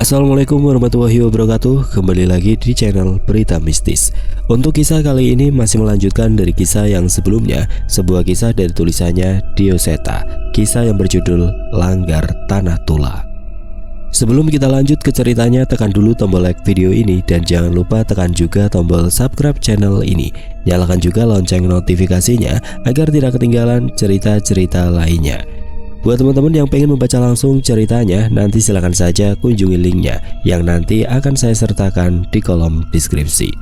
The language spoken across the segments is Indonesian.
Assalamualaikum warahmatullahi wabarakatuh. Kembali lagi di channel Berita Mistis. Untuk kisah kali ini masih melanjutkan dari kisah yang sebelumnya, sebuah kisah dari tulisannya Dioseta, kisah yang berjudul Langgar Tanah Tula. Sebelum kita lanjut ke ceritanya, tekan dulu tombol like video ini dan jangan lupa tekan juga tombol subscribe channel ini. Nyalakan juga lonceng notifikasinya agar tidak ketinggalan cerita-cerita lainnya. Buat teman-teman yang pengen membaca langsung ceritanya, nanti silahkan saja kunjungi linknya yang nanti akan saya sertakan di kolom deskripsi.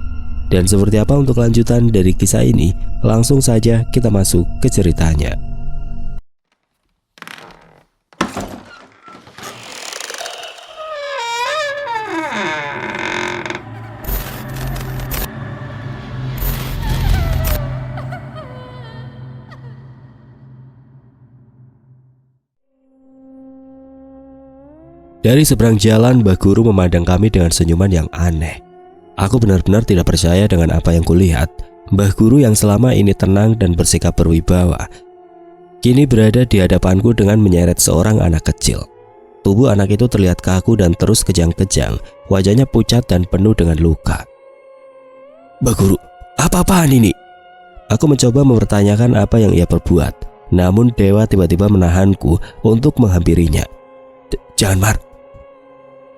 Dan seperti apa untuk lanjutan dari kisah ini, langsung saja kita masuk ke ceritanya. Dari seberang jalan, Mbah Guru memandang kami dengan senyuman yang aneh. Aku benar-benar tidak percaya dengan apa yang kulihat. Mbah Guru yang selama ini tenang dan bersikap berwibawa, kini berada di hadapanku dengan menyeret seorang anak kecil. Tubuh anak itu terlihat kaku dan terus kejang-kejang, wajahnya pucat dan penuh dengan luka. "Mbah Guru, apa-apaan ini?" Aku mencoba mempertanyakan apa yang ia perbuat, namun Dewa tiba-tiba menahanku untuk menghampirinya. "Jangan, Mar."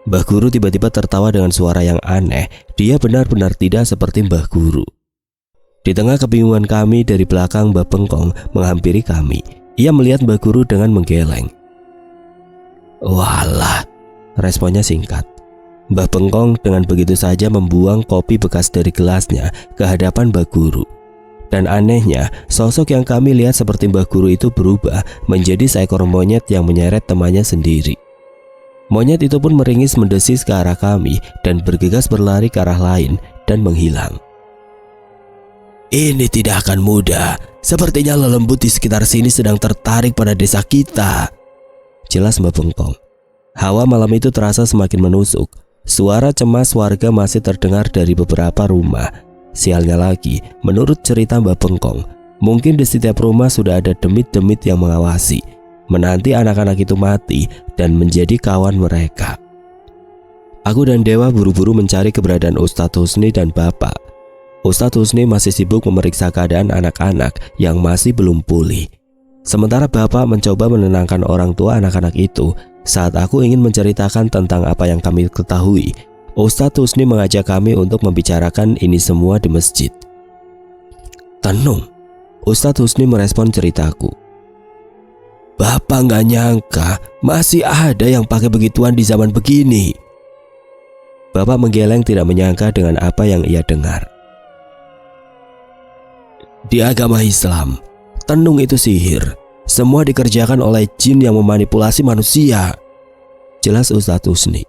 Mbah Guru tiba-tiba tertawa dengan suara yang aneh. Dia benar-benar tidak seperti Mbah Guru. Di tengah kebingungan kami, dari belakang Mbah Pengkong menghampiri kami. Ia melihat Mbah Guru dengan menggeleng. "Walah," responnya singkat. Mbah Pengkong dengan begitu saja membuang kopi bekas dari gelasnya ke hadapan Mbah Guru. Dan anehnya, sosok yang kami lihat seperti Mbah Guru itu berubah menjadi seekor monyet yang menyeret temannya sendiri. Monyet itu pun meringis mendesis ke arah kami dan bergegas berlari ke arah lain dan menghilang. "Ini tidak akan mudah. Sepertinya lelembut di sekitar sini sedang tertarik pada desa kita," jelas Mbah Pengkong. Hawa malam itu terasa semakin menusuk. Suara cemas warga masih terdengar dari beberapa rumah. Sialnya lagi, menurut cerita Mbah Pengkong, mungkin di setiap rumah sudah ada demit-demit yang mengawasi, menanti anak-anak itu mati dan menjadi kawan mereka. Aku dan Dewa buru-buru mencari keberadaan Ustadz Husni dan Bapak. Ustadz Husni masih sibuk memeriksa keadaan anak-anak yang masih belum pulih. Sementara Bapak mencoba menenangkan orang tua anak-anak itu. Saat aku ingin menceritakan tentang apa yang kami ketahui, Ustadz Husni mengajak kami untuk membicarakan ini semua di masjid. "Tenung," Ustadz Husni merespon ceritaku. "Bapak nggak nyangka masih ada yang pakai begituan di zaman begini." Bapak menggeleng tidak menyangka dengan apa yang ia dengar. "Di agama Islam, tenung itu sihir. Semua dikerjakan oleh jin yang memanipulasi manusia," jelas Ustadz Husni.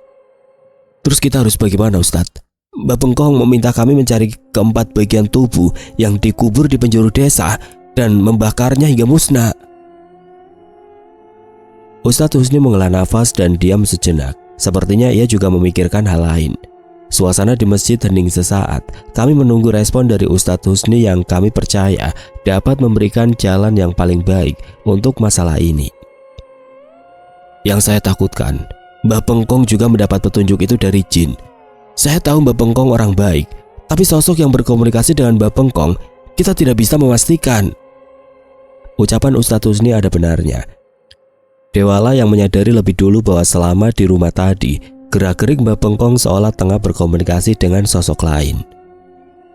"Terus kita harus bagaimana, Ustadz? Mbah Pengkong meminta kami mencari keempat bagian tubuh yang dikubur di penjuru desa dan membakarnya hingga musnah." Ustadz Husni menghela nafas dan diam sejenak. Sepertinya ia juga memikirkan hal lain. Suasana di masjid hening sesaat. Kami menunggu respon dari Ustadz Husni yang kami percaya dapat memberikan jalan yang paling baik untuk masalah ini. "Yang saya takutkan, Mbah Pengkong juga mendapat petunjuk itu dari jin. Saya tahu Mbah Pengkong orang baik, tapi sosok yang berkomunikasi dengan Mbah Pengkong kita tidak bisa memastikan." Ucapan Ustadz Husni ada benarnya. Dewala yang menyadari lebih dulu bahwa selama di rumah tadi, gerak-gerik Mbah Pengkong seolah tengah berkomunikasi dengan sosok lain.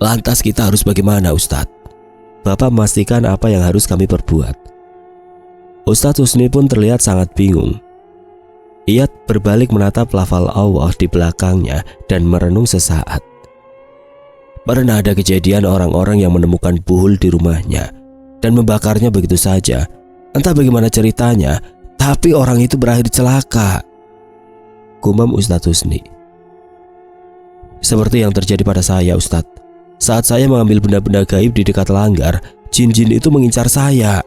"Lantas kita harus bagaimana, Ustadz?" Bapak memastikan apa yang harus kami perbuat. Ustadz Husni pun terlihat sangat bingung. Ia berbalik menatap lafal Allah di belakangnya dan merenung sesaat. "Pernah ada kejadian orang-orang yang menemukan buhul di rumahnya dan membakarnya begitu saja. Entah bagaimana ceritanya, tapi orang itu berakhir celaka," gumam Ustadz Husni. "Seperti yang terjadi pada saya, Ustadz. Saat saya mengambil benda-benda gaib di dekat langgar, jin-jin itu mengincar saya."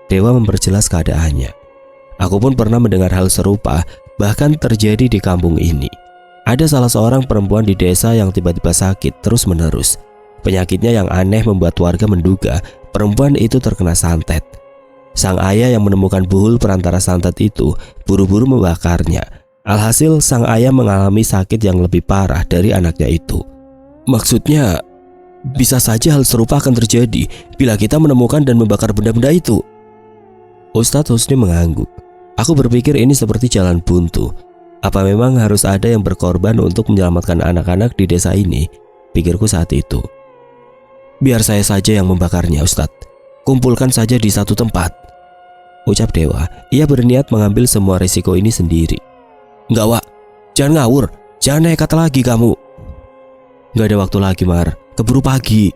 Dewa memperjelas keadaannya. "Aku pun pernah mendengar hal serupa, bahkan terjadi di kampung ini. Ada salah seorang perempuan di desa yang tiba-tiba sakit terus-menerus. Penyakitnya yang aneh membuat warga menduga perempuan itu terkena santet. Sang ayah yang menemukan buhul perantara santet itu buru-buru membakarnya. Alhasil sang ayah mengalami sakit yang lebih parah dari anaknya itu. Maksudnya, bisa saja hal serupa akan terjadi bila kita menemukan dan membakar benda-benda itu. Ustadz Husni mengangguk. Aku berpikir ini seperti jalan buntu. Apa memang harus ada yang berkorban untuk menyelamatkan anak-anak di desa ini? Pikirku saat itu. Biar saya saja yang membakarnya, Ustadz. Kumpulkan saja di satu tempat, ucap Dewa. Ia berniat mengambil semua risiko ini sendiri. Enggak, Wak. Jangan ngawur. Jangan nekat lagi kamu. Enggak ada waktu lagi, Mar. Keburu pagi.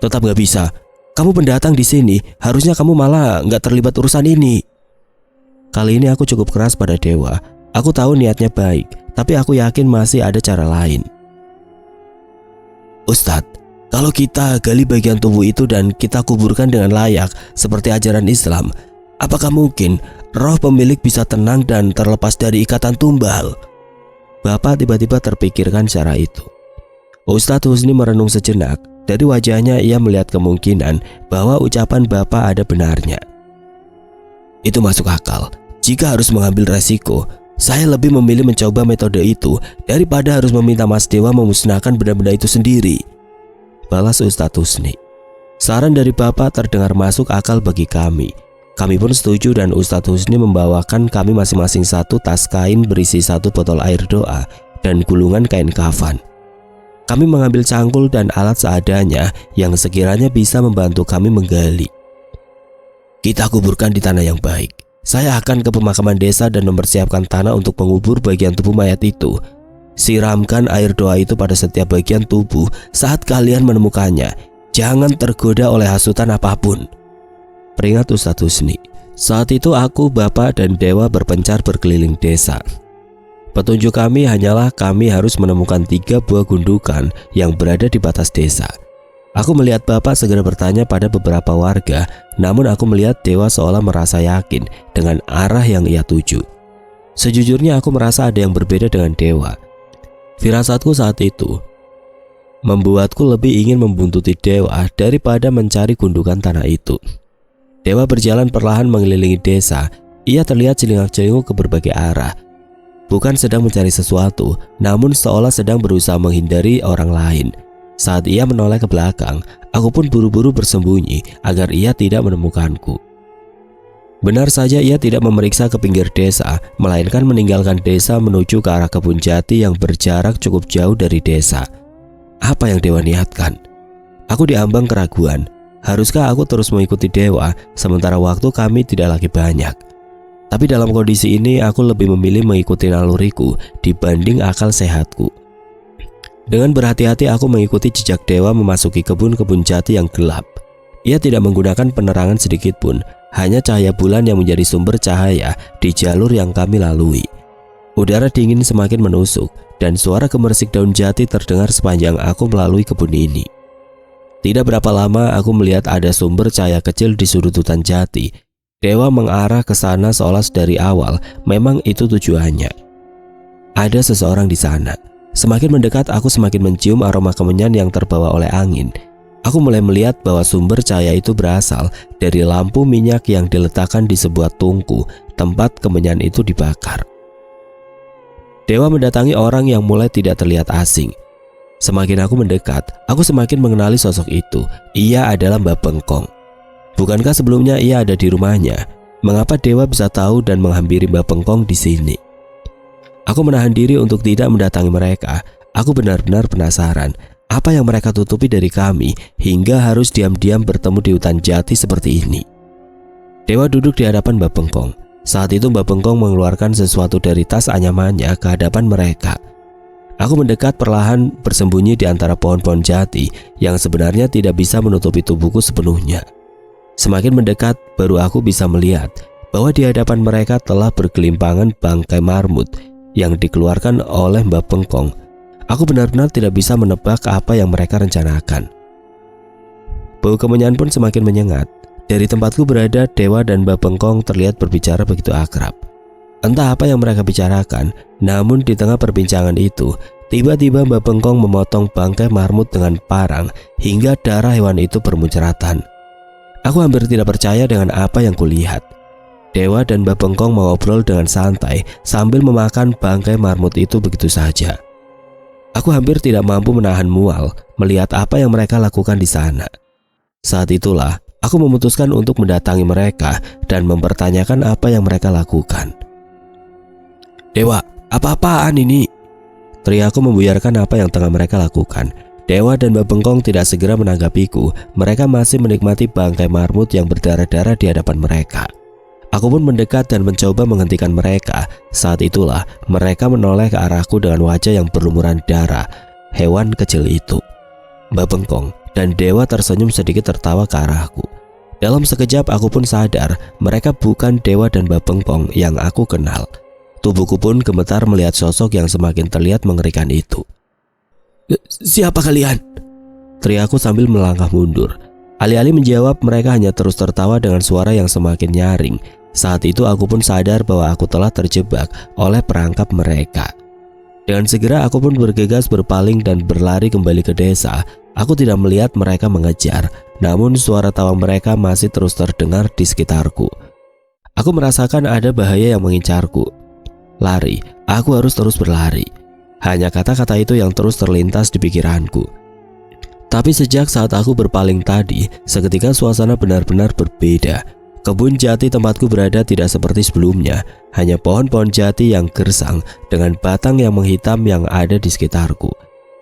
Tetap gak bisa. Kamu pendatang di sini. Harusnya kamu malah gak terlibat urusan ini. Kali ini aku cukup keras pada Dewa. Aku tahu niatnya baik, tapi aku yakin masih ada cara lain. Ustadz, kalau kita gali bagian tubuh itu dan kita kuburkan dengan layak seperti ajaran Islam, apakah mungkin roh pemilik bisa tenang dan terlepas dari ikatan tumbal? Bapak tiba-tiba terpikirkan cara itu. Ustadz Husni merenung sejenak. Dari wajahnya ia melihat kemungkinan bahwa ucapan Bapak ada benarnya. Itu masuk akal. Jika harus mengambil resiko, saya lebih memilih mencoba metode itu daripada harus meminta Mas Dewa memusnahkan benda-benda itu sendiri, balas Ustadz Husni. Saran dari Bapak terdengar masuk akal bagi kami. Kami pun setuju dan Ustadz Husni membawakan kami masing-masing satu tas kain berisi satu botol air doa dan gulungan kain kafan. Kami mengambil cangkul dan alat seadanya yang sekiranya bisa membantu kami menggali. Kita kuburkan di tanah yang baik. Saya akan ke pemakaman desa dan mempersiapkan tanah untuk mengubur bagian tubuh mayat itu. Siramkan air doa itu pada setiap bagian tubuh saat kalian menemukannya. Jangan tergoda oleh hasutan apapun, peringat Ustadz Husni. Saat itu aku, Bapak, dan Dewa berpencar berkeliling desa. Petunjuk kami hanyalah kami harus menemukan 3 buah gundukan yang berada di batas desa. Aku melihat Bapak segera bertanya pada beberapa warga, namun aku melihat Dewa seolah merasa yakin dengan arah yang ia tuju. Sejujurnya aku merasa ada yang berbeda dengan Dewa. Firasatku saat itu membuatku lebih ingin membuntuti Dewa daripada mencari gundukan tanah itu. Dewa berjalan perlahan mengelilingi desa. Ia terlihat celingak-celinguk ke berbagai arah. Bukan sedang mencari sesuatu, namun seolah sedang berusaha menghindari orang lain. Saat ia menoleh ke belakang, aku pun buru-buru bersembunyi agar ia tidak menemukanku. Benar saja ia tidak memeriksa ke pinggir desa, melainkan meninggalkan desa menuju ke arah kebun jati yang berjarak cukup jauh dari desa. Apa yang Dewa niatkan? Aku diambang keraguan. Haruskah aku terus mengikuti Dewa sementara waktu kami tidak lagi banyak? Tapi dalam kondisi ini aku lebih memilih mengikuti naluriku dibanding akal sehatku. Dengan berhati-hati aku mengikuti jejak Dewa memasuki kebun-kebun jati yang gelap. Ia tidak menggunakan penerangan sedikit pun, hanya cahaya bulan yang menjadi sumber cahaya di jalur yang kami lalui. Udara dingin semakin menusuk dan suara gemersik daun jati terdengar sepanjang aku melalui kebun ini. Tidak berapa lama aku melihat ada sumber cahaya kecil di sudut hutan jati. Dewa mengarah ke sana seolah dari awal memang itu tujuannya. Ada seseorang di sana. Semakin mendekat aku semakin mencium aroma kemenyan yang terbawa oleh angin. Aku mulai melihat bahwa sumber cahaya itu berasal dari lampu minyak yang diletakkan di sebuah tungku tempat kemenyan itu dibakar. Dewa mendatangi orang yang mulai tidak terlihat asing. Semakin aku mendekat, aku semakin mengenali sosok itu. Ia adalah Mbak Bengkong. Bukankah sebelumnya ia ada di rumahnya? Mengapa Dewa bisa tahu dan menghampiri Mbak Bengkong di sini? Aku menahan diri untuk tidak mendatangi mereka. Aku benar-benar penasaran apa yang mereka tutupi dari kami hingga harus diam-diam bertemu di hutan jati seperti ini. Dewa duduk di hadapan Mbak Bengkong. Saat itu Mbak Bengkong mengeluarkan sesuatu dari tas anyamannya ke hadapan mereka. Aku mendekat perlahan bersembunyi di antara pohon-pohon jati yang sebenarnya tidak bisa menutupi tubuhku sepenuhnya. Semakin mendekat, baru aku bisa melihat bahwa di hadapan mereka telah bergelimpangan bangkai marmut yang dikeluarkan oleh Mbak Bengkong. Aku benar-benar tidak bisa menebak apa yang mereka rencanakan. Bau kemenyan pun semakin menyengat. Dari tempatku berada, Dewa dan Mbak Bengkong terlihat berbicara begitu akrab. Entah apa yang mereka bicarakan, namun di tengah perbincangan itu, tiba-tiba Mbak Bengkong memotong bangkai marmut dengan parang hingga darah hewan itu bermuncratan. Aku hampir tidak percaya dengan apa yang kulihat. Dewa dan Mbah Bengkong mengobrol dengan santai sambil memakan bangkai marmut itu begitu saja. Aku hampir tidak mampu menahan mual melihat apa yang mereka lakukan di sana. Saat itulah aku memutuskan untuk mendatangi mereka dan mempertanyakan apa yang mereka lakukan. "Dewa, apa-apaan ini?" teriakku membuyarkan apa yang tengah mereka lakukan. Dewa dan Mbah Bengkong tidak segera menanggapiku. Mereka masih menikmati bangkai marmut yang berdarah-darah di hadapan mereka. Aku pun mendekat dan mencoba menghentikan mereka. Saat itulah mereka menoleh ke arahku dengan wajah yang berlumuran darah. Hewan kecil itu, Mbah Bengkong dan Dewa, tersenyum sedikit tertawa ke arahku. Dalam sekejap aku pun sadar mereka bukan Dewa dan Mbah Bengkong yang aku kenal. Tubuhku pun gemetar melihat sosok yang semakin terlihat mengerikan itu. "Siapa kalian?" teriakku sambil melangkah mundur. Alih-alih menjawab, mereka hanya terus tertawa dengan suara yang semakin nyaring. Saat itu aku pun sadar bahwa aku telah terjebak oleh perangkap mereka. Dengan segera aku pun bergegas berpaling dan berlari kembali ke desa. Aku tidak melihat mereka mengejar, namun suara tawa mereka masih terus terdengar di sekitarku. Aku merasakan ada bahaya yang mengincarku. Lari, aku harus terus berlari. Hanya kata-kata itu yang terus terlintas di pikiranku. Tapi sejak saat aku berpaling tadi, seketika suasana benar-benar berbeda. Kebun jati tempatku berada tidak seperti sebelumnya, hanya pohon-pohon jati yang gersang dengan batang yang menghitam yang ada di sekitarku.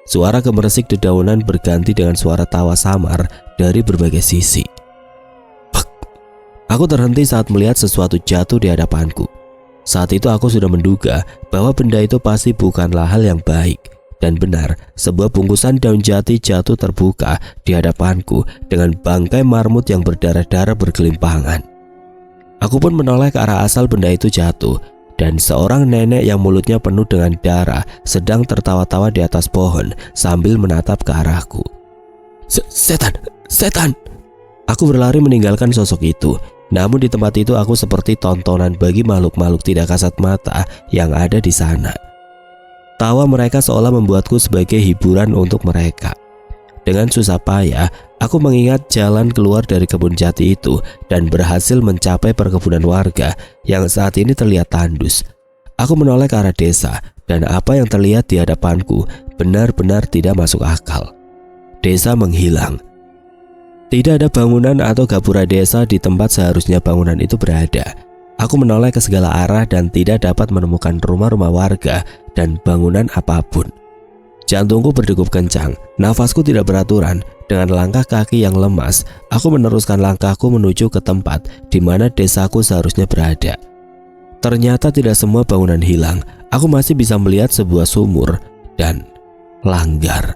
Suara gemeresik dedaunan berganti dengan suara tawa samar dari berbagai sisi. Pek. Aku terhenti saat melihat sesuatu jatuh di hadapanku. Saat itu aku sudah menduga bahwa benda itu pasti bukanlah hal yang baik. Dan benar, sebuah bungkusan daun jati jatuh terbuka di hadapanku dengan bangkai marmut yang berdarah-darah bergelimpangan. Aku pun menoleh ke arah asal benda itu jatuh, dan seorang nenek yang mulutnya penuh dengan darah sedang tertawa-tawa di atas pohon sambil menatap ke arahku. Setan! Setan! Aku berlari meninggalkan sosok itu. Namun di tempat itu aku seperti tontonan bagi makhluk-makhluk tidak kasat mata yang ada di sana. Tawa mereka seolah membuatku sebagai hiburan untuk mereka. Dengan susah payah, aku mengingat jalan keluar dari kebun jati itu dan berhasil mencapai perkebunan warga yang saat ini terlihat tandus. Aku menoleh ke arah desa dan apa yang terlihat di hadapanku benar-benar tidak masuk akal. Desa menghilang. Tidak ada bangunan atau gapura desa di tempat seharusnya bangunan itu berada. Aku menoleh ke segala arah dan tidak dapat menemukan rumah-rumah warga dan bangunan apapun. Jantungku berdegup kencang, nafasku tidak beraturan. Dengan langkah kaki yang lemas, aku meneruskan langkahku menuju ke tempat di mana desaku seharusnya berada. Ternyata tidak semua bangunan hilang. Aku masih bisa melihat sebuah sumur dan langgar.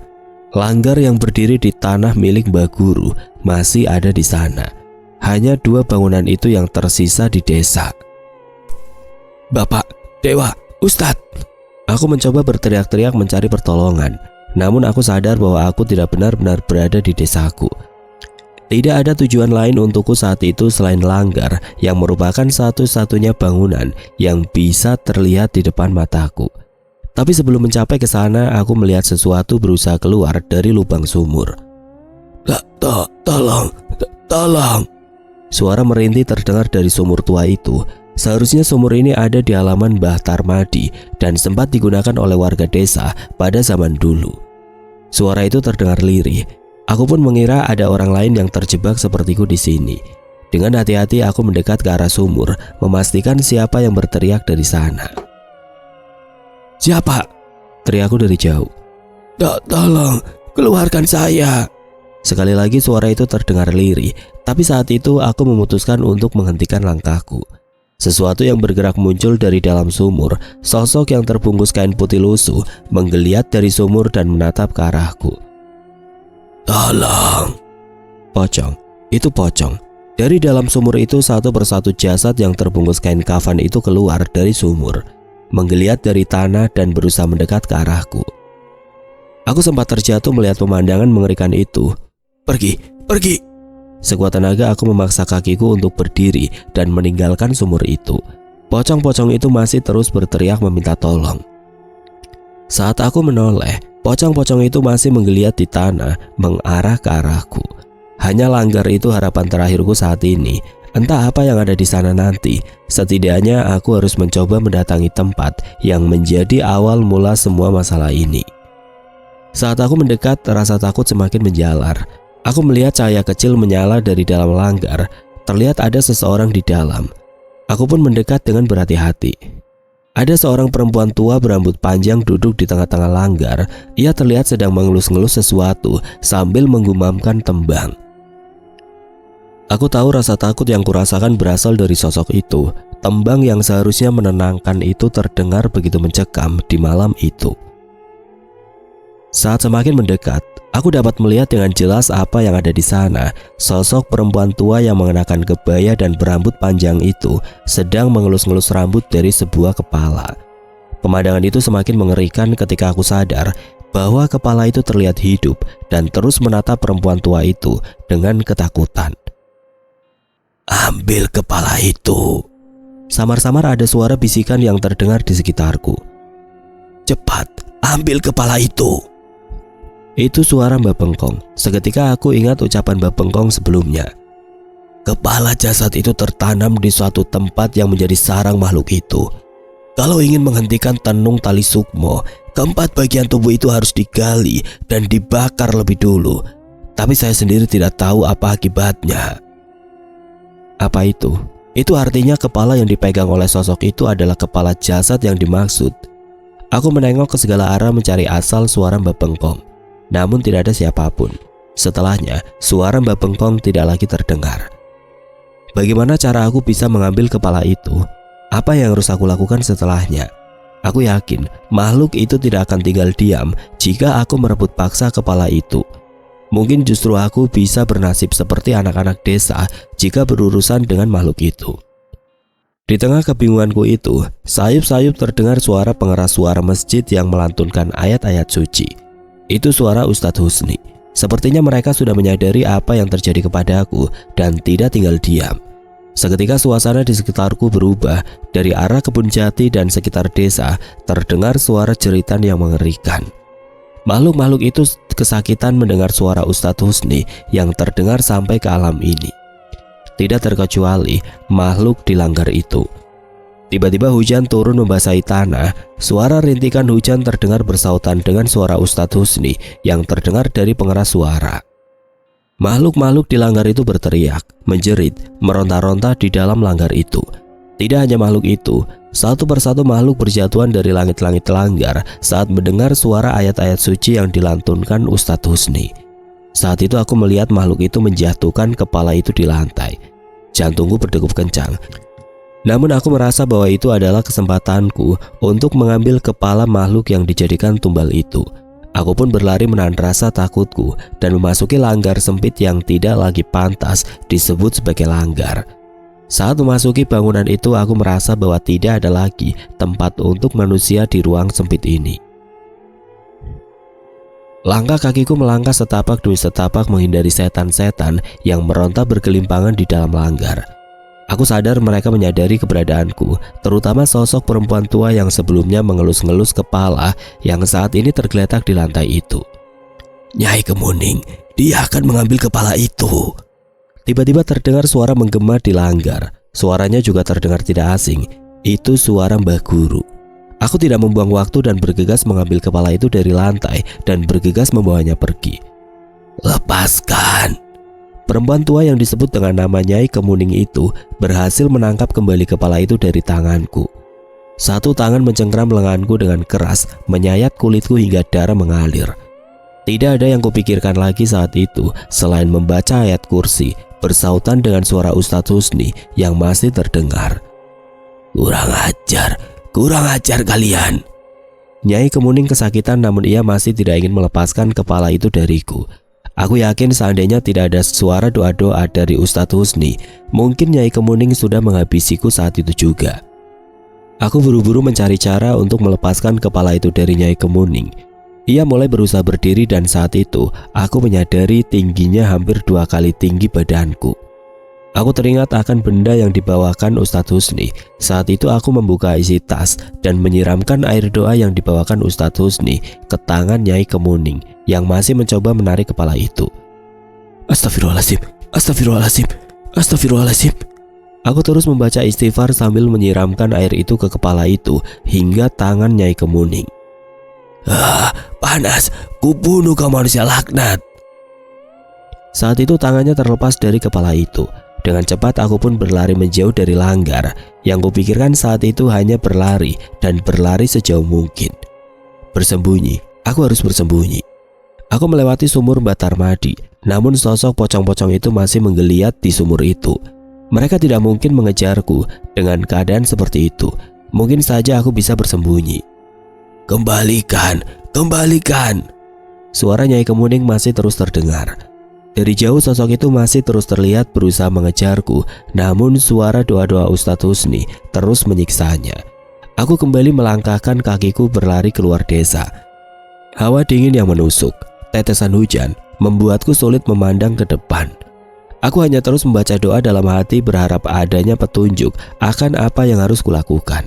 Langgar yang berdiri di tanah milik Mbah Guru masih ada di sana. Hanya 2 bangunan itu yang tersisa di desa. Bapak, Dewa, Ustadz. Aku mencoba berteriak-teriak mencari pertolongan. Namun aku sadar bahwa aku tidak benar-benar berada di desaku. Tidak ada tujuan lain untukku saat itu selain langgar yang merupakan satu-satunya bangunan yang bisa terlihat di depan mataku. Tapi sebelum mencapai ke sana, aku melihat sesuatu berusaha keluar dari lubang sumur. Tolong. Suara merintih terdengar dari sumur tua itu. Seharusnya sumur ini ada di halaman Mbah Tarmadi dan sempat digunakan oleh warga desa pada zaman dulu. Suara itu terdengar lirih. Aku pun mengira ada orang lain yang terjebak sepertiku di sini. Dengan hati-hati aku mendekat ke arah sumur, memastikan siapa yang berteriak dari sana. Siapa? Teriakku dari jauh. Tolong, keluarkan saya. Sekali lagi suara itu terdengar lirih, tapi saat itu aku memutuskan untuk menghentikan langkahku. Sesuatu yang bergerak muncul dari dalam sumur. Sosok yang terbungkus kain putih lusuh menggeliat dari sumur dan menatap ke arahku. Tolong. Pocong, itu pocong. Dari dalam sumur itu satu persatu jasad yang terbungkus kain kafan itu keluar dari sumur, menggeliat dari tanah dan berusaha mendekat ke arahku. Aku sempat terjatuh melihat pemandangan mengerikan itu. Pergi. Sekuat tenaga aku memaksa kakiku untuk berdiri dan meninggalkan sumur itu. Pocong-pocong itu masih terus berteriak meminta tolong. Saat aku menoleh, pocong-pocong itu masih menggeliat di tanah mengarah ke arahku. Hanya langgar itu harapan terakhirku saat ini. Entah apa yang ada di sana nanti, setidaknya aku harus mencoba mendatangi tempat yang menjadi awal mula semua masalah ini. Saat aku mendekat, rasa takut semakin menjalar. Aku melihat cahaya kecil menyala dari dalam langgar. Terlihat ada seseorang di dalam. Aku pun mendekat dengan berhati-hati. Ada seorang perempuan tua berambut panjang duduk di tengah-tengah langgar. Ia terlihat sedang mengelus-ngelus sesuatu sambil menggumamkan tembang. Aku tahu rasa takut yang kurasakan berasal dari sosok itu. Tembang yang seharusnya menenangkan itu terdengar begitu mencekam di malam itu. Saat semakin mendekat, aku dapat melihat dengan jelas apa yang ada di sana. Sosok perempuan tua yang mengenakan kebaya dan berambut panjang itu sedang mengelus-ngelus rambut dari sebuah kepala. Pemandangan itu semakin mengerikan ketika aku sadar bahwa kepala itu terlihat hidup dan terus menatap perempuan tua itu dengan ketakutan. "Ambil kepala itu." Samar-samar ada suara bisikan yang terdengar di sekitarku. "Cepat, ambil kepala itu." Itu suara Mbak Bengkong. Seketika aku ingat ucapan Mbak Bengkong sebelumnya. Kepala jasad itu tertanam di suatu tempat yang menjadi sarang makhluk itu. Kalau ingin menghentikan tenung tali sukmo, keempat bagian tubuh itu harus digali dan dibakar lebih dulu. Tapi saya sendiri tidak tahu apa akibatnya. Apa itu? Itu artinya kepala yang dipegang oleh sosok itu adalah kepala jasad yang dimaksud. Aku menengok ke segala arah mencari asal suara Mbak Bengkong. Namun tidak ada siapapun. Setelahnya, suara Mbak Bengkong tidak lagi terdengar. Bagaimana cara aku bisa mengambil kepala itu? Apa yang harus aku lakukan setelahnya? Aku yakin makhluk itu tidak akan tinggal diam jika aku merebut paksa kepala itu. Mungkin justru aku bisa bernasib seperti anak-anak desa jika berurusan dengan makhluk itu. Di tengah kebingunganku itu, sayup-sayup terdengar suara pengeras suara masjid yang melantunkan ayat-ayat suci. Itu suara Ustadz Husni. Sepertinya mereka sudah menyadari apa yang terjadi kepadaku dan tidak tinggal diam. Seketika suasana di sekitarku berubah. Dari arah kebun jati dan sekitar desa terdengar suara jeritan yang mengerikan. Makhluk-makhluk itu kesakitan mendengar suara Ustadz Husni yang terdengar sampai ke alam ini. Tidak terkecuali makhluk di langgar itu. Tiba-tiba hujan turun membasahi tanah. Suara rintikan hujan terdengar bersautan dengan suara Ustadz Husni yang terdengar dari pengeras suara. Makhluk-makhluk di langgar itu berteriak, menjerit, meronta-ronta di dalam langgar itu. Tidak hanya makhluk itu, satu persatu makhluk berjatuhan dari langit-langit langgar saat mendengar suara ayat-ayat suci yang dilantunkan Ustadz Husni. Saat itu aku melihat makhluk itu menjatuhkan kepala itu di lantai. Jantungku berdegup kencang. Namun aku merasa bahwa itu adalah kesempatanku untuk mengambil kepala makhluk yang dijadikan tumbal itu. Aku pun berlari menahan rasa takutku dan memasuki langgar sempit yang tidak lagi pantas disebut sebagai langgar. Saat memasuki bangunan itu, aku merasa bahwa tidak ada lagi tempat untuk manusia di ruang sempit ini. Langkah kakiku melangkah setapak demi setapak menghindari setan-setan yang meronta bergelimpangan di dalam langgar. Aku sadar mereka menyadari keberadaanku, terutama sosok perempuan tua yang sebelumnya mengelus-ngelus kepala yang saat ini tergeletak di lantai itu. "Nyai Kemuning, dia akan mengambil kepala itu." Tiba-tiba terdengar suara menggema di langgar. Suaranya juga terdengar tidak asing. Itu suara Mbah Guru. Aku tidak membuang waktu dan bergegas mengambil kepala itu dari lantai dan bergegas membawanya pergi. "Lepaskan!" Perempuan tua yang disebut dengan nama Nyai Kemuning itu berhasil menangkap kembali kepala itu dari tanganku. Satu tangan mencengkram lenganku dengan keras, menyayat kulitku hingga darah mengalir. Tidak ada yang kupikirkan lagi saat itu selain membaca ayat kursi bersautan dengan suara Ustadz Husni yang masih terdengar. Kurang ajar kalian." Nyai Kemuning kesakitan namun ia masih tidak ingin melepaskan kepala itu dariku. Aku yakin seandainya tidak ada suara doa-doa dari Ustadz Husni, mungkin Nyai Kemuning sudah menghabisiku saat itu juga. Aku buru-buru mencari cara untuk melepaskan kepala itu dari Nyai Kemuning. Ia mulai berusaha berdiri dan saat itu aku menyadari tingginya hampir 2 kali tinggi badanku. Aku teringat akan benda yang dibawakan Ustadz Husni. Saat itu aku membuka isi tas dan menyiramkan air doa yang dibawakan Ustadz Husni ke tangan Nyai Kemuning yang masih mencoba menarik kepala itu. Astagfirullahaladzim, astagfirullahaladzim, astagfirullahaladzim. Aku terus membaca istighfar sambil menyiramkan air itu ke kepala itu hingga tangan Nyai Kemuning. Panas, kubunuh kau manusia laknat. Saat itu tangannya terlepas dari kepala itu. Dengan cepat aku pun berlari menjauh dari langgar. Yang kupikirkan saat itu hanya berlari dan berlari sejauh mungkin. Bersembunyi, aku harus bersembunyi. Aku melewati sumur Batarmadi, namun sosok pocong-pocong itu masih menggeliat di sumur itu. Mereka tidak mungkin mengejarku dengan keadaan seperti itu. Mungkin saja aku bisa bersembunyi. Kembalikan, kembalikan. Suara Nyai Kemuning masih terus terdengar. Dari jauh sosok itu masih terus terlihat berusaha mengejarku, namun suara doa-doa Ustadz Husni terus menyiksanya. Aku kembali melangkahkan kakiku berlari keluar desa. Hawa dingin yang menusuk, tetesan hujan membuatku sulit memandang ke depan. Aku hanya terus membaca doa dalam hati berharap adanya petunjuk akan apa yang harus kulakukan.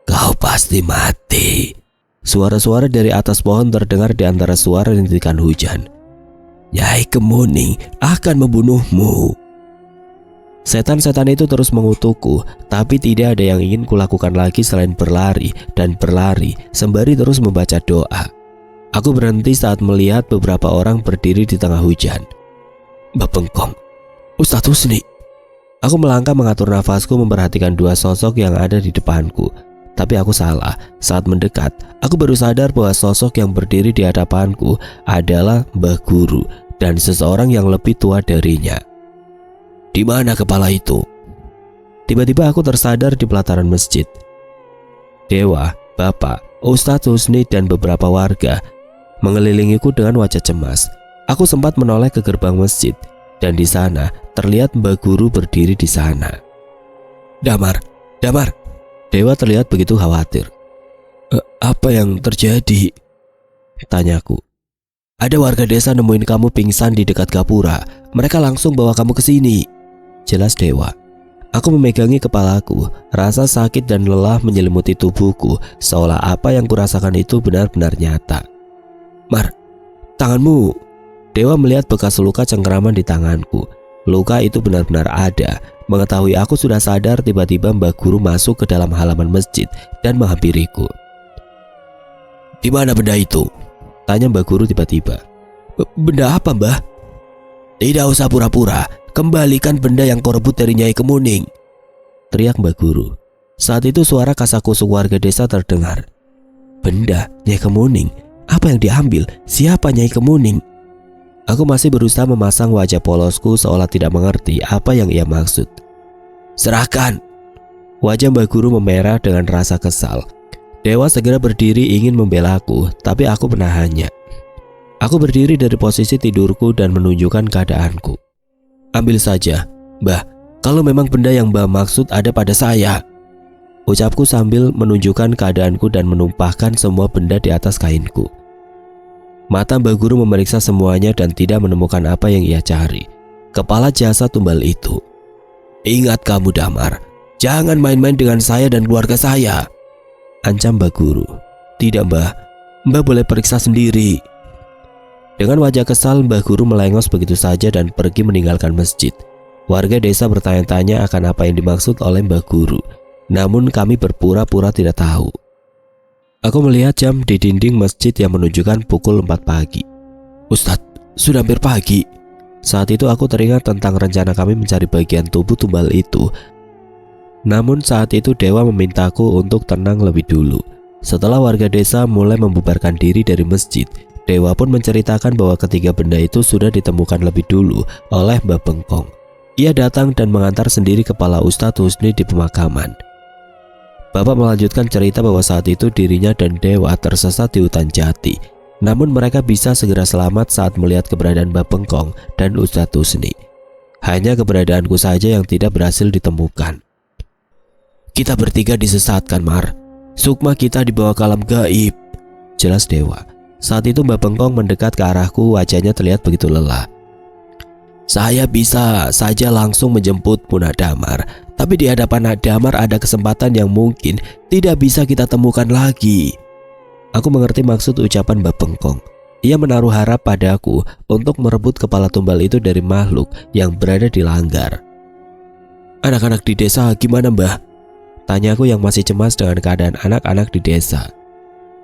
Kau pasti mati. Suara-suara dari atas pohon terdengar di antara suara rintikan hujan. Nyai Kemuning akan membunuhmu. Setan-setan itu terus mengutukku, tapi tidak ada yang ingin kulakukan lagi selain berlari dan berlari sembari terus membaca doa. Aku berhenti saat melihat beberapa orang berdiri di tengah hujan. Bapengkong, Ustadz Husni. Aku melangkah mengatur nafasku memperhatikan dua sosok yang ada di depanku. Tapi aku salah. Saat mendekat, aku baru sadar bahwa sosok yang berdiri di hadapanku adalah Mbah Guru dan seseorang yang lebih tua darinya. Di mana kepala itu? Tiba-tiba aku tersadar di pelataran masjid. Dewa, Bapak, Ustadz Husni dan beberapa warga mengelilingiku dengan wajah cemas. Aku sempat menoleh ke gerbang masjid dan di sana terlihat Mbah Guru berdiri di sana. Damar, Damar. Dewa terlihat begitu khawatir. Apa yang terjadi? Tanyaku. Ada warga desa nemuin kamu pingsan di dekat gapura. Mereka langsung bawa kamu ke sini. Jelas Dewa. Aku memegangi kepalaku. Rasa sakit dan lelah menyelimuti tubuhku, seolah apa yang kurasakan itu benar-benar nyata. Mar, tanganmu. Dewa melihat bekas luka cengkeraman di tanganku. Luka itu benar-benar ada. Mengetahui aku sudah sadar, tiba-tiba Mbah Guru masuk ke dalam halaman masjid dan menghampiriku. Di mana benda itu? Tanya Mbah Guru tiba-tiba. Benda apa, Mbah? Tidak usah pura-pura. Kembalikan benda yang kau rebut dari Nyai Kemuning, teriak Mbah Guru. Saat itu suara kasakusuk warga desa terdengar. Benda Nyai Kemuning? Apa yang diambil? Siapa Nyai Kemuning? Aku masih berusaha memasang wajah polosku seolah tidak mengerti apa yang ia maksud. Serahkan! Wajah Mbah Guru memerah dengan rasa kesal. Dewa segera berdiri ingin membelaku, tapi aku menahannya. Aku berdiri dari posisi tidurku dan menunjukkan keadaanku. Ambil saja, Mbah, kalau memang benda yang Mbah maksud ada pada saya. Ucapku sambil menunjukkan keadaanku dan menumpahkan semua benda di atas kainku. Mata Mbah Guru memeriksa semuanya dan tidak menemukan apa yang ia cari. Kepala jasad tumbal itu. Ingat kamu Damar, jangan main-main dengan saya dan keluarga saya, ancam Mbah Guru. Tidak Mbah, Mbah boleh periksa sendiri. Dengan wajah kesal Mbah Guru melengos begitu saja dan pergi meninggalkan masjid. Warga desa bertanya-tanya akan apa yang dimaksud oleh Mbah Guru, namun kami berpura-pura tidak tahu. Aku melihat jam di dinding masjid yang menunjukkan pukul 4 pagi. Ustadz, sudah hampir pagi. Saat itu aku teringat tentang rencana kami mencari bagian tubuh tumbal itu. Namun saat itu Dewa memintaku untuk tenang lebih dulu. Setelah warga desa mulai membubarkan diri dari masjid, Dewa pun menceritakan bahwa ketiga benda itu sudah ditemukan lebih dulu oleh Mbah Bengkong. Ia datang dan mengantar sendiri kepala Ustadz Husni di pemakaman. Bapak melanjutkan cerita bahwa saat itu dirinya dan Dewa tersesat di hutan jati. Namun mereka bisa segera selamat saat melihat keberadaan Mbah Bengkong dan Ustadz Husni. Hanya keberadaanku saja yang tidak berhasil ditemukan. Kita bertiga disesatkan, Mar. Sukma kita dibawa ke alam gaib, jelas Dewa. Saat itu Mbah Bengkong mendekat ke arahku, wajahnya terlihat begitu lelah. Saya bisa saja langsung menjemput Nak Damar, tapi di hadapan Nak Damar ada kesempatan yang mungkin tidak bisa kita temukan lagi. Aku mengerti maksud ucapan Mbah Bengkong. Ia menaruh harap padaku untuk merebut kepala tumbal itu dari makhluk yang berada di langgar. Anak-anak di desa gimana, Mbah? Tanyaku yang masih cemas dengan keadaan anak-anak di desa.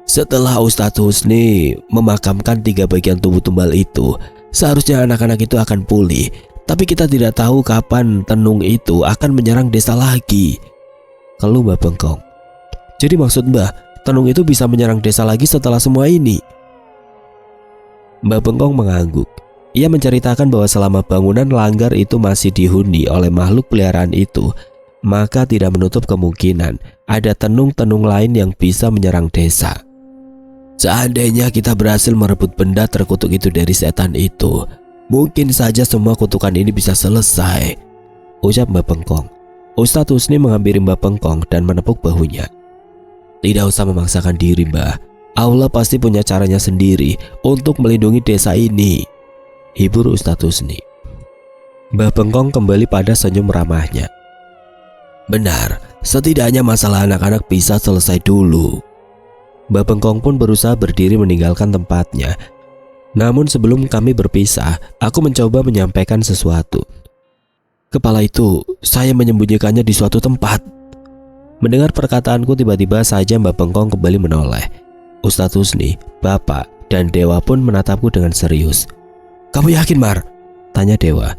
Setelah Ustadz Husni memakamkan 3 bagian tubuh tumbal itu, seharusnya anak-anak itu akan pulih. Tapi kita tidak tahu kapan tenung itu akan menyerang desa lagi, keluh Mbah Bengkong. Jadi maksud Mbah, tenung itu bisa menyerang desa lagi setelah semua ini? Mbah Bengkong mengangguk. Ia menceritakan bahwa selama bangunan langgar itu masih dihuni oleh makhluk peliharaan itu, maka tidak menutup kemungkinan ada tenung-tenung lain yang bisa menyerang desa. Seandainya kita berhasil merebut benda terkutuk itu dari setan itu, mungkin saja semua kutukan ini bisa selesai, ucap Mbah Bengkong. Ustadz Husni menghampiri Mbah Bengkong dan menepuk bahunya. Tidak usah memaksakan diri, Mbah. Allah pasti punya caranya sendiri untuk melindungi desa ini, hibur Ustadz Husni. Mbah Bengkong kembali pada senyum ramahnya. Benar, setidaknya masalah anak-anak bisa selesai dulu. Mbah Bengkong pun berusaha berdiri meninggalkan tempatnya. Namun sebelum kami berpisah, aku mencoba menyampaikan sesuatu. Kepala itu saya menyembunyikannya di suatu tempat. Mendengar perkataanku, tiba-tiba saja Mbah Bengkong kembali menoleh. Ustadz Husni, Bapak, dan Dewa pun menatapku dengan serius. Kamu yakin, Mar? Tanya Dewa.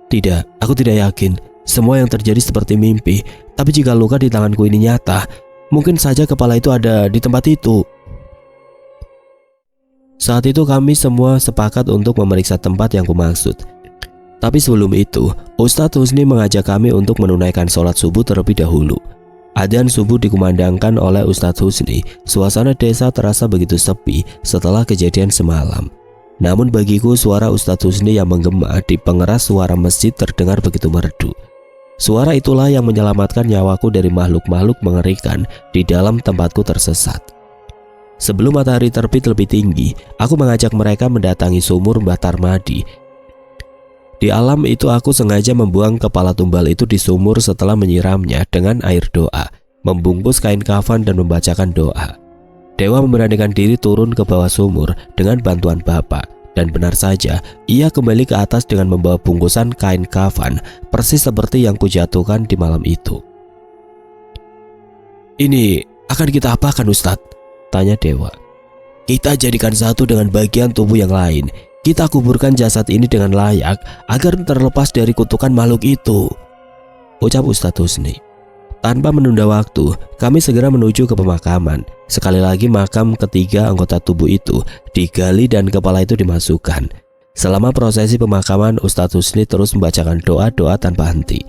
Tidak, aku tidak yakin. Semua yang terjadi seperti mimpi. Tapi jika luka di tanganku ini nyata, mungkin saja kepala itu ada di tempat itu. Saat itu kami semua sepakat untuk memeriksa tempat yang kumaksud. Tapi sebelum itu, Ustadz Husni mengajak kami untuk menunaikan sholat subuh terlebih dahulu. Adzan subuh dikumandangkan oleh Ustadz Husni. Suasana desa terasa begitu sepi setelah kejadian semalam. Namun bagiku suara Ustadz Husni yang menggema di pengeras suara masjid terdengar begitu merdu. Suara itulah yang menyelamatkan nyawaku dari makhluk-makhluk mengerikan di dalam tempatku tersesat. Sebelum matahari terbit lebih tinggi, aku mengajak mereka mendatangi sumur Mbah Tarmadi. Di alam itu aku sengaja membuang kepala tumbal itu di sumur setelah menyiramnya dengan air doa, membungkus kain kafan dan membacakan doa. Dewa memberanikan diri turun ke bawah sumur dengan bantuan Bapak, dan benar saja ia kembali ke atas dengan membawa bungkusan kain kafan persis seperti yang kujatuhkan di malam itu. Ini akan kita apakan, Ustadz? Tanya Dewa. Kita jadikan satu dengan bagian tubuh yang lain. Kita kuburkan jasad ini dengan layak agar terlepas dari kutukan makhluk itu, ucap Ustadz Husni. Tanpa menunda waktu, kami segera menuju ke pemakaman. Sekali lagi makam ketiga anggota tubuh itu digali dan kepala itu dimasukkan. Selama prosesi pemakaman, Ustadz Husni terus membacakan doa-doa tanpa henti.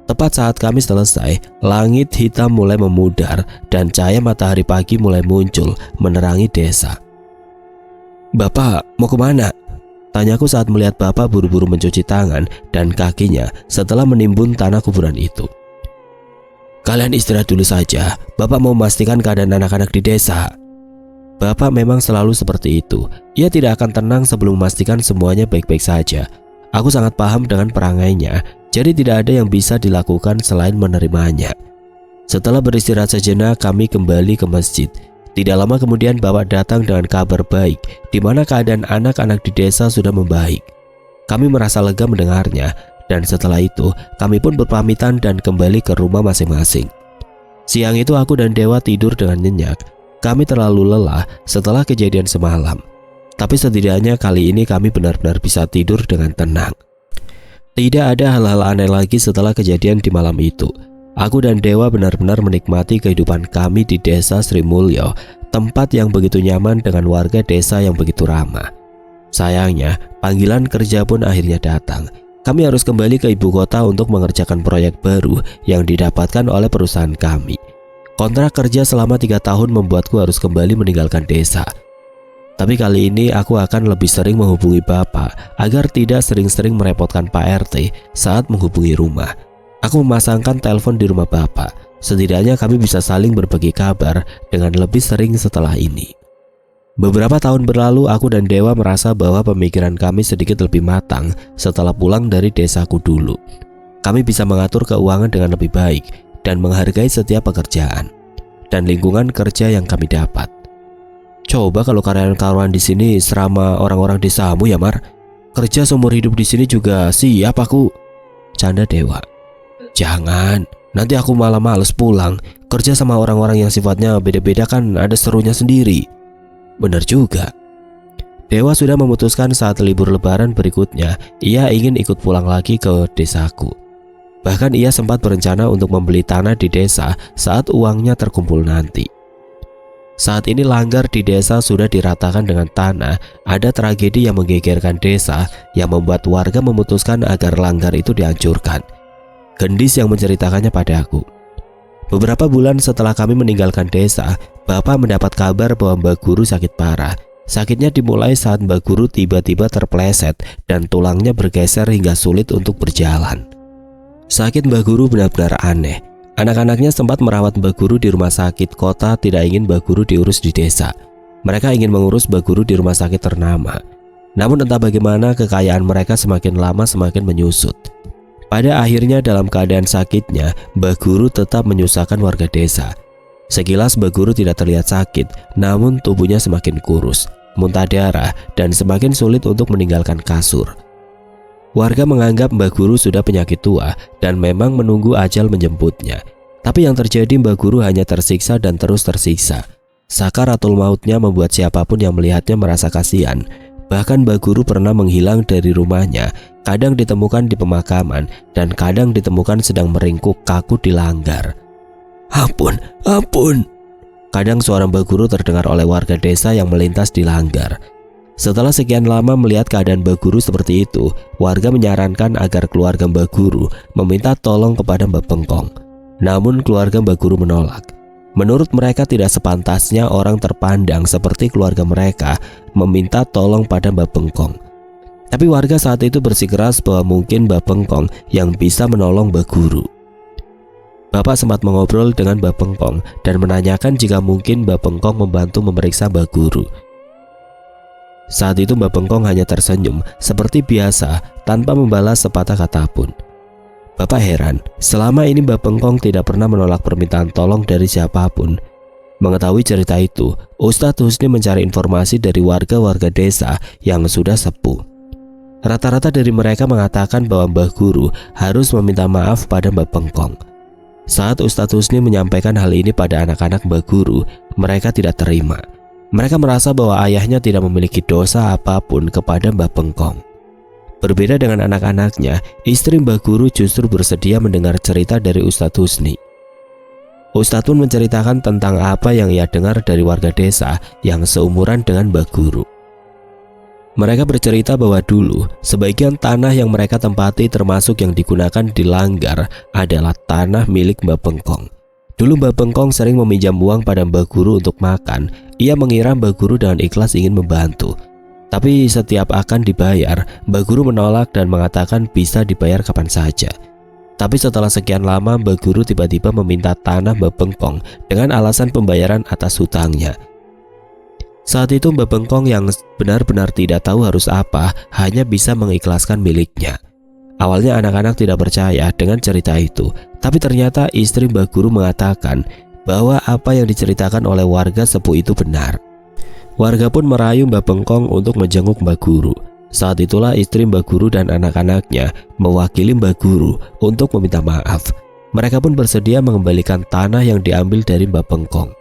Tepat saat kami selesai, langit hitam mulai memudar dan cahaya matahari pagi mulai muncul menerangi desa. Bapak mau kemana? Tanyaku saat melihat Bapak buru-buru mencuci tangan dan kakinya setelah menimbun tanah kuburan itu. Kalian istirahat dulu saja, Bapak mau memastikan keadaan anak-anak di desa. Bapak memang selalu seperti itu. Ia tidak akan tenang sebelum memastikan semuanya baik-baik saja. Aku sangat paham dengan perangainya, jadi tidak ada yang bisa dilakukan selain menerimanya. Setelah beristirahat sejenak, kami kembali ke masjid. Tidak lama kemudian Bapak datang dengan kabar baik, di mana keadaan anak-anak di desa sudah membaik. Kami merasa lega mendengarnya, dan setelah itu kami pun berpamitan dan kembali ke rumah masing-masing. Siang itu aku dan Dewa tidur dengan nyenyak. Kami terlalu lelah setelah kejadian semalam. Tapi setidaknya kali ini kami benar-benar bisa tidur dengan tenang. Tidak ada hal-hal aneh lagi setelah kejadian di malam itu. Aku dan Dewa benar-benar menikmati kehidupan kami di desa Sri Mulyo, tempat yang begitu nyaman dengan warga desa yang begitu ramah. Sayangnya, panggilan kerja pun akhirnya datang. Kami harus kembali ke ibu kota untuk mengerjakan proyek baru yang didapatkan oleh perusahaan kami. Kontrak kerja selama 3 tahun membuatku harus kembali meninggalkan desa. Tapi kali ini aku akan lebih sering menghubungi Bapak agar tidak sering-sering merepotkan Pak RT saat menghubungi rumah. Aku memasangkan telepon di rumah Bapak. Setidaknya kami bisa saling berbagi kabar dengan lebih sering setelah ini. Beberapa tahun berlalu, aku dan Dewa merasa bahwa pemikiran kami sedikit lebih matang setelah pulang dari desaku dulu. Kami bisa mengatur keuangan dengan lebih baik dan menghargai setiap pekerjaan dan lingkungan kerja yang kami dapat. Coba kalau karyawan-karyawan di sini serama orang-orang desamu ya, Mar. Kerja seumur hidup di sini juga siap aku, canda Dewa. Jangan, nanti aku malah males pulang. Kerja sama orang-orang yang sifatnya beda-beda kan ada serunya sendiri. Bener juga. Dewa sudah memutuskan saat libur lebaran berikutnya ia ingin ikut pulang lagi ke desaku. Bahkan ia sempat berencana untuk membeli tanah di desa saat uangnya terkumpul nanti. Saat ini langgar di desa sudah diratakan dengan tanah. Ada tragedi yang menggegerkan desa yang membuat warga memutuskan agar langgar itu dihancurkan. Gendis yang menceritakannya padaku. Beberapa bulan setelah kami meninggalkan desa, Bapak mendapat kabar bahwa Mbak Guru sakit parah. Sakitnya dimulai saat Mbak Guru tiba-tiba terpleset dan tulangnya bergeser hingga sulit untuk berjalan. Sakit Mbak Guru benar-benar aneh. Anak-anaknya sempat merawat Mbak Guru di rumah sakit kota, tidak ingin Mbak Guru diurus di desa. Mereka ingin mengurus Mbak Guru di rumah sakit ternama. Namun entah bagaimana kekayaan mereka semakin lama semakin menyusut. Pada akhirnya dalam keadaan sakitnya, Mbak Guru tetap menyusahkan warga desa. Sekilas Mbak Guru tidak terlihat sakit, namun tubuhnya semakin kurus, muntah darah, dan semakin sulit untuk meninggalkan kasur. Warga menganggap Mbak Guru sudah penyakit tua dan memang menunggu ajal menjemputnya. Tapi yang terjadi Mbak Guru hanya tersiksa dan terus tersiksa. Sakaratul mautnya membuat siapapun yang melihatnya merasa kasihan. Bahkan Mbak Guru pernah menghilang dari rumahnya, kadang ditemukan di pemakaman dan kadang ditemukan sedang meringkuk kaku di langgar. Ampun, ampun. Kadang suara Mbak Guru terdengar oleh warga desa yang melintas di langgar. Setelah sekian lama melihat keadaan Mbak Guru seperti itu, warga menyarankan agar keluarga Mbak Guru meminta tolong kepada Mbak Bengkong. Namun keluarga Mbak Guru menolak. Menurut mereka tidak sepantasnya orang terpandang seperti keluarga mereka meminta tolong pada Mbak Bengkong. Tapi warga saat itu bersikeras bahwa mungkin Mbak Bengkong yang bisa menolong Mbak Guru. Bapak sempat mengobrol dengan Mbak Bengkong dan menanyakan jika mungkin Mbak Bengkong membantu memeriksa Mbak Guru. Saat itu Mbak Bengkong hanya tersenyum seperti biasa tanpa membalas sepatah kata pun. Bapak heran, selama ini Mbak Bengkong tidak pernah menolak permintaan tolong dari siapapun. Mengetahui cerita itu, Ustadz Husni mencari informasi dari warga-warga desa yang sudah sepuh. Rata-rata dari mereka mengatakan bahwa Mbah Guru harus meminta maaf pada Mbak Bengkong. Saat Ustadz Husni menyampaikan hal ini pada anak-anak Mbah Guru, mereka tidak terima. Mereka merasa bahwa ayahnya tidak memiliki dosa apapun kepada Mbak Bengkong. Berbeda dengan anak-anaknya, istri Mbah Guru justru bersedia mendengar cerita dari Ustadz Husni. Ustadz pun menceritakan tentang apa yang ia dengar dari warga desa yang seumuran dengan Mbah Guru. Mereka bercerita bahwa dulu sebagian tanah yang mereka tempati termasuk yang digunakan di langgar adalah tanah milik Mbah Bengkong. Dulu Mbah Bengkong sering meminjam uang pada Mbah Guru untuk makan. Ia mengira Mbah Guru dengan ikhlas ingin membantu. Tapi setiap akan dibayar, Mbah Guru menolak dan mengatakan bisa dibayar kapan saja. Tapi setelah sekian lama, Mbah Guru tiba-tiba meminta tanah Mbah Bengkong dengan alasan pembayaran atas hutangnya. Saat itu Mbah Bengkong yang benar-benar tidak tahu harus apa, hanya bisa mengikhlaskan miliknya. Awalnya anak-anak tidak percaya dengan cerita itu, tapi ternyata istri Mbah Guru mengatakan bahwa apa yang diceritakan oleh warga sepuh itu benar. Warga pun merayu Mbah Bengkong untuk menjenguk Mbah Guru. Saat itulah istri Mbah Guru dan anak-anaknya mewakili Mbah Guru untuk meminta maaf. Mereka pun bersedia mengembalikan tanah yang diambil dari Mbah Bengkong.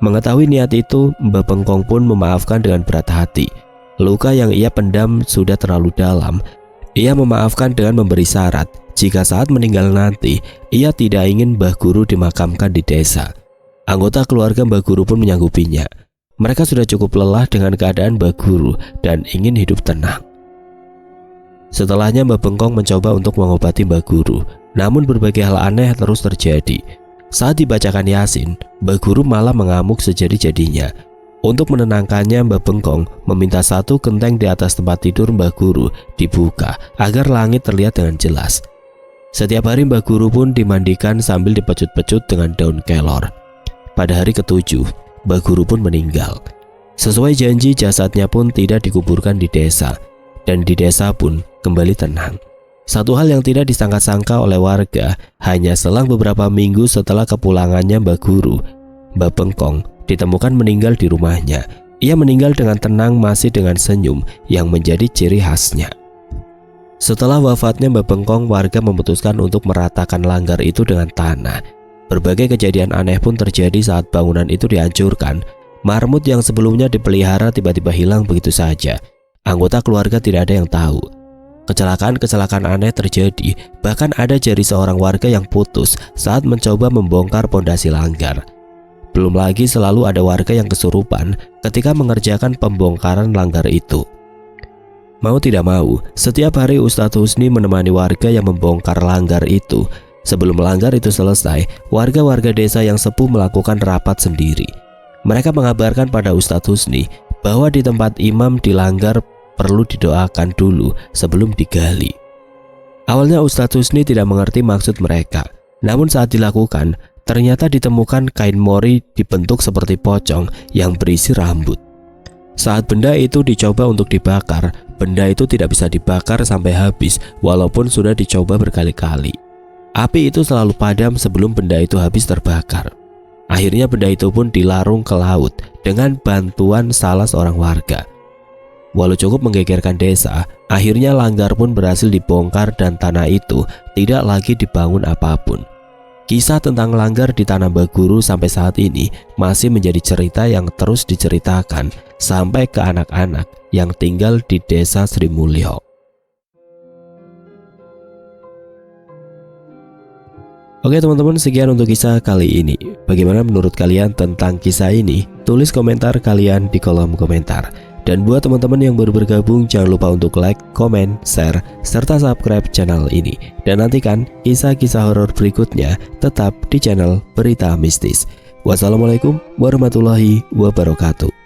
Mengetahui niat itu, Mbah Bengkong pun memaafkan dengan berat hati. Luka yang ia pendam sudah terlalu dalam. Ia memaafkan dengan memberi syarat jika saat meninggal nanti ia tidak ingin Mbah Guru dimakamkan di desa. Anggota keluarga Mbah Guru pun menyanggupinya. Mereka sudah cukup lelah dengan keadaan Mbah Guru dan ingin hidup tenang. Setelahnya Mbah Bengkong mencoba untuk mengobati Mbah Guru, namun berbagai hal aneh terus terjadi. Saat dibacakan Yasin, Mbah Guru malah mengamuk sejadi-jadinya. Untuk menenangkannya, Mbah Bengkong meminta satu genteng di atas tempat tidur Mbah Guru dibuka agar langit terlihat dengan jelas. Setiap hari Mbah Guru pun dimandikan sambil dipecut-pecut dengan daun kelor. Pada hari ke-7, Mbah Guru pun meninggal. Sesuai janji, jasadnya pun tidak dikuburkan di desa, dan di desa pun kembali tenang. Satu hal yang tidak disangka-sangka oleh warga, hanya selang beberapa minggu setelah kepulangannya Mbah Guru, Mbah Bengkong ditemukan meninggal di rumahnya. Ia meninggal dengan tenang, masih dengan senyum yang menjadi ciri khasnya. Setelah wafatnya Mbah Bengkong, warga memutuskan untuk meratakan langgar itu dengan tanah. Berbagai kejadian aneh pun terjadi saat bangunan itu dihancurkan. Marmut yang sebelumnya dipelihara tiba-tiba hilang begitu saja. Anggota keluarga tidak ada yang tahu. Kecelakaan-kecelakaan aneh terjadi, bahkan ada jari seorang warga yang putus saat mencoba membongkar pondasi langgar. Belum lagi selalu ada warga yang kesurupan ketika mengerjakan pembongkaran langgar itu. Mau tidak mau, setiap hari Ustadz Husni menemani warga yang membongkar langgar itu. Sebelum langgar itu selesai, warga-warga desa yang sepuh melakukan rapat sendiri. Mereka mengabarkan pada Ustadz Husni bahwa di tempat imam di langgar perlu didoakan dulu sebelum digali. Awalnya Ustadz Husni tidak mengerti maksud mereka. Namun saat dilakukan, ternyata ditemukan kain mori dibentuk seperti pocong yang berisi rambut. Saat benda itu dicoba untuk dibakar, benda itu tidak bisa dibakar sampai habis walaupun sudah dicoba berkali-kali. Api itu selalu padam sebelum benda itu habis terbakar. Akhirnya benda itu pun dilarung ke laut dengan bantuan salah seorang warga. Walau cukup menggegerkan desa, akhirnya langgar pun berhasil dibongkar dan tanah itu tidak lagi dibangun apapun. Kisah tentang langgar di Tanah Baguru sampai saat ini masih menjadi cerita yang terus diceritakan sampai ke anak-anak yang tinggal di desa Sri Mulyo. Oke teman-teman, sekian untuk kisah kali ini. Bagaimana menurut kalian tentang kisah ini? Tulis komentar kalian di kolom komentar. Dan buat teman-teman yang baru bergabung, jangan lupa untuk like, komen, share, serta subscribe channel ini. Dan nantikan kisah-kisah horor berikutnya tetap di channel Berita Mistis. Wassalamualaikum warahmatullahi wabarakatuh.